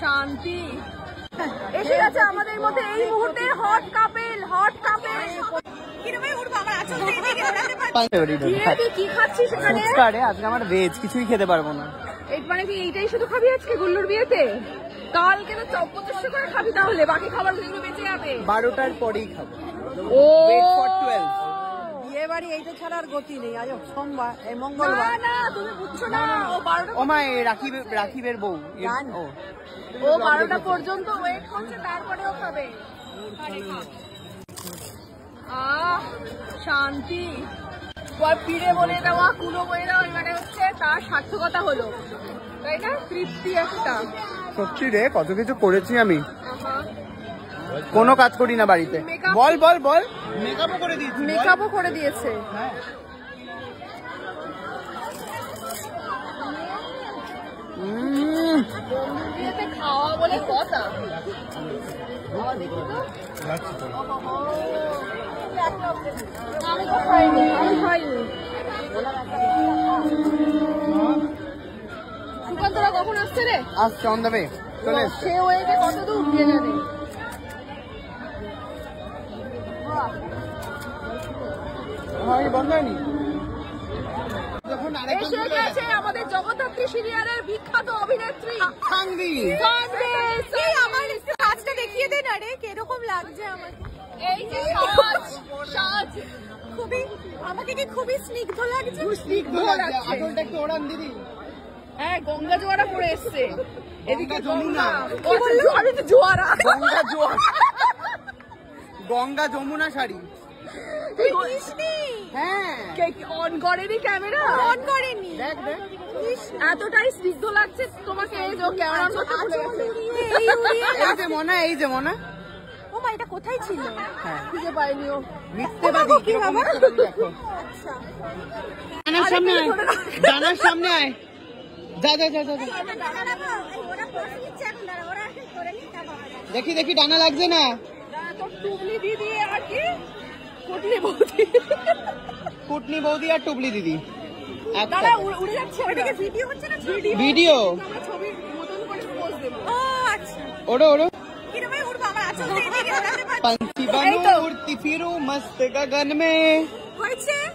শান্তি এসে গেছে আমাদের মধ্যে এই মুহূর্তে হট কাপেল কি খাচ্ছিস সেখানে? আজকে আমার ভেজ কিছুই খেতে পারবো না। মানে কি এইটাই শুধু খাবি আজকে গুল্লুর বিয়েতে? কালকে তো 2500 করে খাবি, তাহলে বাকি খাবারগুলো বেঁচে যাবে। 12টার পরেই খাবো। ও বিয়ে বাড়ি এইটা ছাড়া আর গতি নেই। আজ সোমবার, এই মঙ্গলবার। না তুমি বুঝছো না, ও 12টা ও মা রাকিবের বউ ও 12টা পর্যন্ত ওয়েট করছে, তারপরেও খাবে। শান্তি পিড়ে বলে দেওয়া, কুলো বলে দেওয়া, মানে হচ্ছে তার সার্থকতা হলো, তাই না? তৃপ্তি একটা। সত্যি রে, কত কিছু করেছি আমি, কোনো কাজ করি না বাড়িতে। বল মেকআপও করে দিয়েছে। খাওয়া বলে কথা। আমি খাইনি। সুকান্তরা কখন আসছে রে? আসছে, অন দ্য ওয়ে চলে এসছে। সে ওয়েতে কত দূর গিয়ে জানে। বন্ধ হয়নি। এসে গেছে আমাদের জগদ্ধাত্রী সিরিয়ালের বিখ্যাত অভিনেত্রী সানভি। আমার কাজটা দেখিয়ে দে না রে, কিরকম লাগছে আমার এই যে সাজ। খুবই, আমাকে কি খুবই স্নিগ্ধ লাগছে। স্নিগ্ধ লাগছে। আসলটা একটু ওড়ান দিদি। হ্যাঁ, গঙ্গা জোয়ারা পড়ে এসছে। এদিকে যমুনা। আমি তো জোয়ারা। গঙ্গা যমুনা শাড়ি। হ্যাঁ, অন করেনি ক্যামেরা? অন করেনি। এতটাই স্নিগ্ধ লাগছে তোমাকে। এই যে ক্যামেরার মতো এই যে মনে ও মা, এটা কোথায় ছিল? খুঁজে পাইনি। ও মিথ্যেবাদী। কি হবে? আচ্ছা, জানার সামনে আয়। যা দেখি ডানা লাগছে না। টুবলি দিদি আর কি কুটনি বৌদি আর টুবলি দিদি। দাঁড়া, উড়ে যাচ্ছে। ওটাকে ভিডিও হচ্ছে না? ভিডিও আমরা ছবির মতন করে পোজ দেব। ও আচ্ছা, ওড়ো কি রে ভাই, উড়বো আমার আচল দিয়ে দিয়ে ওড়াতে পারছি। पंछी बनूं उड़ती फिरूं मस्त गगन में।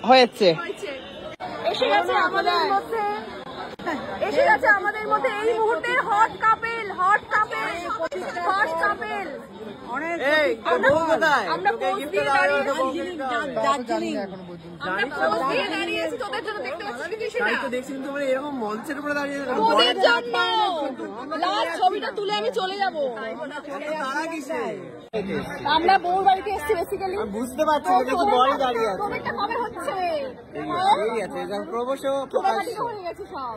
হয়েছে। এসে গেছে আমাদের মধ্যে এই মুহূর্তে হট কাপেল। আমরা পোজ দিয়ে দাঁড়িয়েছি তোদের জন্য। দেখতে পাচ্ছিস না? দেখছি তোমরা এরকম মঞ্চের উপরে দাঁড়িয়ে তোদের জন্য লাস্ট ছবিটা তুলে আমি চলে যাব। আমরা বউর বাড়িতে এসেছি বেসিক্যালি। বুঝতে পারছি কিছু বড় দাঁড়িয়ে আছে। তোদেরটা কবে হচ্ছে? দেরি আছে, প্রবেশ প্রকাশ হয়ে গেছে সব।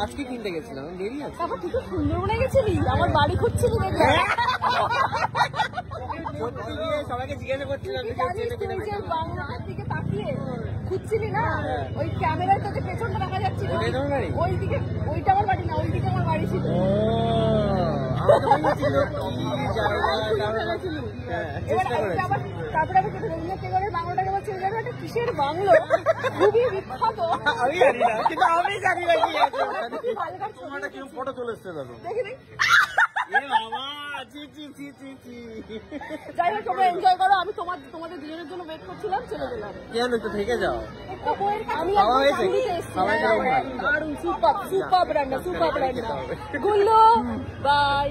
আজকে কিনতে গেছিলাম, দেরি আছে। তারপর তুই তো সুন্দরবনে গেছিলি, আমার বাড়ি খুঁজছিলি দেখলাম। সবাইকে জিজ্ঞাসা করছিলাম বাংলার দিকে তাকিয়ে খুঁজছিলি না? ওই ক্যামেরায় তোকে পেছনটা দেখা যাচ্ছিল, ওই দিকে। ওইটা আমার বাড়ি না, ওই দিকে আমার বাড়ি ছিল। তারপরে আমি রবীন্দ্রনাথ টেগরের বাংলাটাকে বলছি, একটা কিসের বাংলো, খুবই বিখ্যাত। আমি জানি না, কিন্তু আমি জানি না কি আছে। ফটো চলে এসছে দেখি যাই হোক, তোমরা এনজয় করো। আমি তোমাদের দুজনের জন্য ওয়েট করছিলাম, চলে গেলাম। কেন একটু থেকে যাও। আমি দারুণ, সুপার রান্না। গুল্লু বাই।